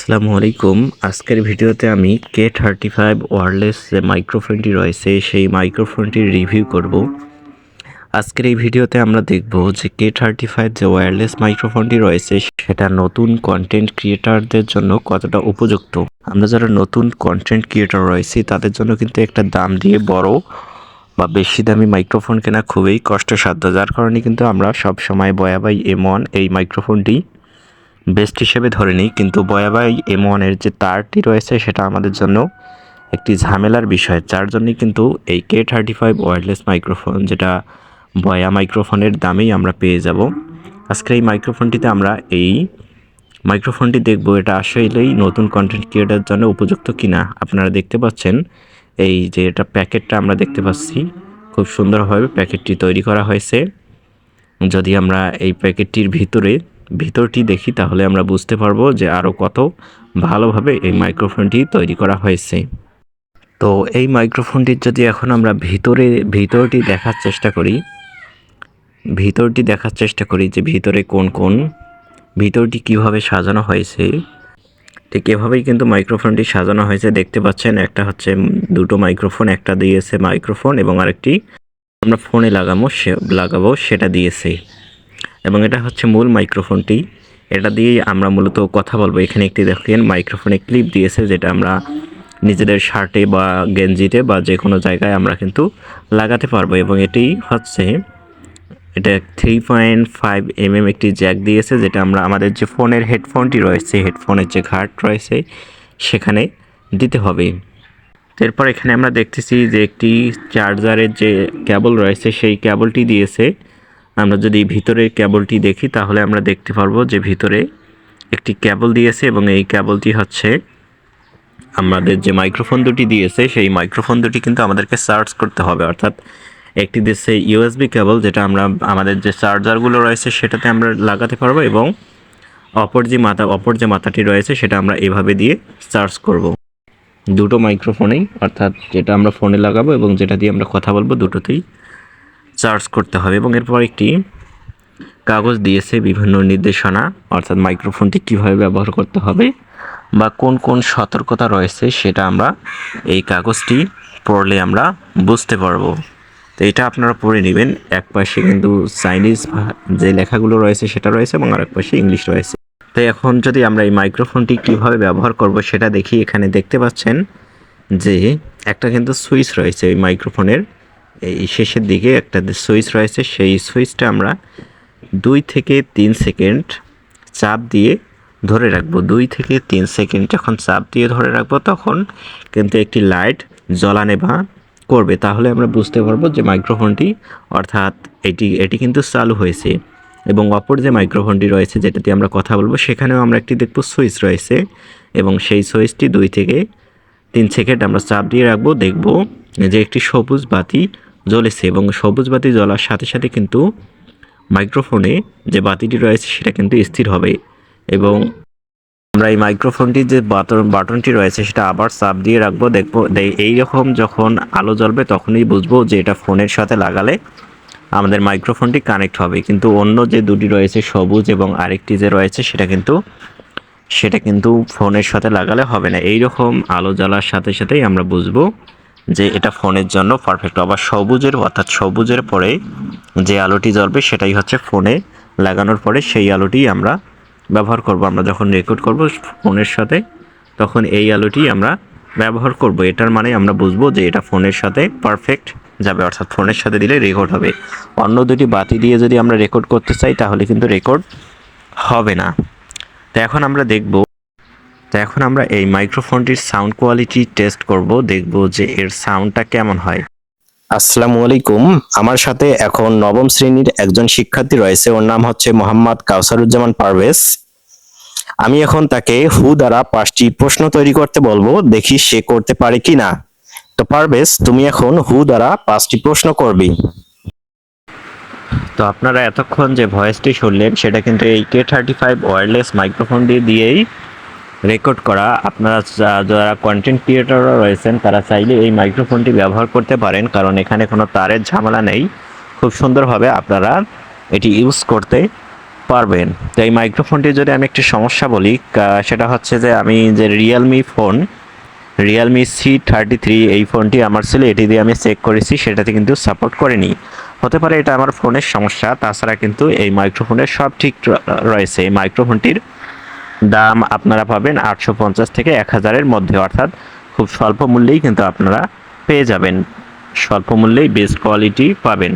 আসসালামু আলাইকুম। আজকের ভিডিওতে আমি K35 ওয়্যারলেস যে মাইক্রোফোনটি রয়েছে সেই মাইক্রোফোনটির রিভিউ করব। আজকের এই ভিডিওতে আমরা দেখব যে K35 যে ওয়্যারলেস মাইক্রোফোনটি রয়েছে সেটা নতুন কন্টেন্ট ক্রিয়েটরদের জন্য কতটা উপযুক্ত। আমরা যারা নতুন কন্টেন্ট ক্রিয়েটর রয়েছি তাদের জন্য কিন্তু একটা দাম দিয়ে বড় বা বেশি দামি মাইক্রোফোন কেনা খুবই কষ্টসাধ্য, যার কারণে কিন্তু আমরা সব সময় বয়াবাই M1 এই মাইক্রোফোনটি বেস্ট হিসেবে ধরে নিই। কিন্তু বয়াবাই M1 এর যে তারটি রয়েছে সেটা আমাদের জন্য একটি ঝামেলার বিষয়, যার জন্যই কিন্তু এই K35 ওয়্যারলেস মাইক্রোফোন যেটা বয়া মাইক্রোফোনের দামেই আমরা পেয়ে যাব। আজকের এই মাইক্রোফোনটিতে আমরা এই মাইক্রোফোনটি দেখব এটা আসলেই নতুন কন্টেন্ট ক্রিয়েটারের জন্য উপযুক্ত কিনা। আপনারা দেখতে পাচ্ছেন এই যে এটা প্যাকেটটা আমরা দেখতে পাচ্ছি, খুব সুন্দরভাবে প্যাকেটটি তৈরি করা হয়েছে। যদি আমরা এই প্যাকেটটির ভিতরটি দেখি তাহলে আমরা বুঝতে পারবো যে আরও কত ভালোভাবে এই মাইক্রোফোনটি তৈরি করা হয়েছে। তো এই মাইক্রোফোনটির যদি এখন আমরা ভিতরটি দেখার চেষ্টা করি যে ভিতরটি কিভাবে সাজানো হয়েছে, ঠিক এভাবেই কিন্তু মাইক্রোফোনটি সাজানো হয়েছে। দেখতে পাচ্ছেন একটা হচ্ছে দুটো মাইক্রোফোন, একটা দিয়েছে মাইক্রোফোন এবং আরেকটি আমরা ফোনে লাগাবো সেটা দিয়েছে। এবং এটা হচ্ছে মূল মাইক্রোফোনটি, এটা দিয়েই আমরা মূলত কথা বলবো। এখানে একটি দেখেন মাইক্রোফোনে ক্লিপ দিয়েছে যেটা আমরা নিজেদের শার্টে বা গেঞ্জিতে বা যে কোনো জায়গায় আমরা কিন্তু লাগাতে পারবো। এবং এটি হচ্ছে এটা 3.5 mm একটি জ্যাক দিয়েছে যেটা আমরা আমাদের যে ফোনের হেডফোনটি রয়েছে, হেডফোনের যে ঘাট রয়েছে সেখানে দিতে হবে। এরপর এখানে আমরা দেখতেছি যে একটি চার্জারের যে কেবল রয়েছে সেই কেবলটি দিয়েছে। আমরা যদি ভিতরের কেবলটি দেখি তাহলে আমরা দেখতে পারবো যে ভিতরে একটি কেবল দিয়েছে এবং এই কেবলটি হচ্ছে আমাদের যে মাইক্রোফোন দুটি দিয়েছে সেই মাইক্রোফোন দুটি কিন্তু আমাদেরকে চার্জ করতে হবে। অর্থাৎ একটি দিয়েছে USB কেবল যেটা আমরা আমাদের যে চার্জারগুলো রয়েছে সেটাতে আমরা লাগাতে পারবো, এবং অপর যে মাথাটি রয়েছে সেটা আমরা এভাবে দিয়ে চার্জ করব। দুটো মাইক্রোফোনেই, অর্থাৎ যেটা আমরা ফোনে লাগাবো এবং যেটা দিয়ে আমরা কথা বলবো দুটোতেই চার্জ করতে হবে। এবং এরপর একটি কাগজ দিয়েছে বিভিন্ন নির্দেশনা, অর্থাৎ মাইক্রোফোনটি কিভাবে ব্যবহার করতে হবে বা কোন কোন সতর্কতা রয়েছে সেটা আমরা এই কাগজটি পড়লে আমরা বুঝতে পারবো। তো এটা আপনারা পড়ে নেবেন। এক পাশে কিন্তু চাইনিজ যে লেখাগুলো রয়েছে সেটা রয়েছে এবং আরেক পাশে ইংলিশ রয়েছে। তো এখন যদি আমরা এই মাইক্রোফোনটি কিভাবে ব্যবহার করব সেটা দেখি। এখানে দেখতে পাচ্ছেন যে একটা কিন্তু সুইচ রয়েছে ওই মাইক্রোফোনের এই শেষের দিকে একটা সুইচ রয়েছে। সেই সুইচটা আমরা 2 থেকে 3 সেকেন্ড চাপ দিয়ে ধরে রাখবো। 2 থেকে 3 সেকেন্ড যখন চাপ দিয়ে ধরে রাখবো তখন কিন্তু একটি লাইট জ্বলা নেভা করবে। তাহলে আমরা বুঝতে পারবো যে মাইক্রোফোনটি, অর্থাৎ এটি কিন্তু চালু হয়েছে। এবং অপর যে মাইক্রোফোনটি রয়েছে যেটাতে আমরা কথা বলবো সেখানেও আমরা একটি দেখব সুইচ রয়েছে, এবং সেই সুইচটি 2 থেকে 3 সেকেন্ড আমরা চাপ দিয়ে রাখবো। দেখব যে একটি সবুজ বাতি জ্বলেছে, এবং সবুজ বাতি জ্বলার সাথে সাথে কিন্তু মাইক্রোফোনে যে বাতিটি রয়েছে সেটা কিন্তু স্থির হবে। এবং আমরা এই মাইক্রোফোনটির যে বাটনটি রয়েছে সেটা আবার চাপ দিয়ে রাখবো। দেখবো এইরকম যখন আলো জ্বলবে তখনই বুঝবো যে এটা ফোনের সাথে লাগালে আমাদের মাইক্রোফোনটি কানেক্ট হবে। কিন্তু অন্য যে দুটি রয়েছে সবুজ এবং আরেকটি যে রয়েছে সেটা কিন্তু ফোনের সাথে লাগালে হবে না। এই রকম আলো জ্বলার সাথে সাথেই আমরা বুঝবো যে এটা ফোনের জন্য পারফেক্ট। আবার সবুজের পরে যে আলোটি জ্বলবে সেটাই হচ্ছে ফোনে লাগানোর পরে সেই আলোটি আমরা ব্যবহার করব। আমরা যখন রেকর্ড করব ফোনের সাথে তখন এই আলোটি আমরা ব্যবহার করব। এটার মানে আমরা বুঝবো যে এটা ফোনের সাথে পারফেক্ট যাবে, অর্থাৎ ফোনের সাথে দিলে রেকর্ড হবে। অন্য দুটি বাতি দিয়ে যদি আমরা রেকর্ড করতে চাই তাহলে কিন্তু রেকর্ড হবে না। তো এখন আমরা এই মাইক্রোফোনটির সাউন্ড কোয়ালিটি টেস্ট করব, দেখব যে এর সাউন্ডটা কেমন হয়। আসসালামু আলাইকুম। আমার সাথে এখন নবম শ্রেণীর একজন শিক্ষার্থী রয়েছে, ওর নাম হচ্ছে মোহাম্মদ কাউসারুজ্জামান পারভেজ। আমি এখন তাকে হু দ্বারা 5টি প্রশ্ন তৈরি করতে বলবো, দেখি সে করতে পারে কিনা। তো পারভেজ, তুমি এখন হু দ্বারা 5টি প্রশ্ন করবি। তো আপনারা এতক্ষণ যে ভয়েসটি শুনলেন সেটা কিন্তু এই K35 ওয়্যারলেস মাইক্রোফোন দিয়েই রেকর্ড করা। আপনারা যারা কন্টেন্ট ক্রিয়েটররা রয়েছেন তারা চাইলে এই মাইক্রোফোনটি ব্যবহার করতে পারেন, কারণ এখানে কোনো তারের ঝামেলা নেই। খুব সুন্দরভাবে আপনারা এটি ইউজ করতে পারবেন। তো এই মাইক্রোফোনটি যদি আমি একটি সমস্যা বলি, সেটা হচ্ছে যে আমি যে রিয়েলমি C33 এই ফোনটি আমার ছিল, এটি দিয়ে আমি চেক করেছি, সেটাতে কিন্তু সাপোর্ট করেনি। হতে পারে এটা আমার ফোনের সমস্যা, তাছাড়া কিন্তু এই মাইক্রোফোনের সব ঠিক রয়েছে। এই মাইক্রোফোনটির দাম আপনারা পাবেন 850 থেকে 1000-এর মধ্যে, অর্থাৎ খুব স্বল্প মূল্যেই কিন্তু আপনারা পেয়ে যাবেন, স্বল্প মূল্যেই বেস্ট কোয়ালিটি পাবেন।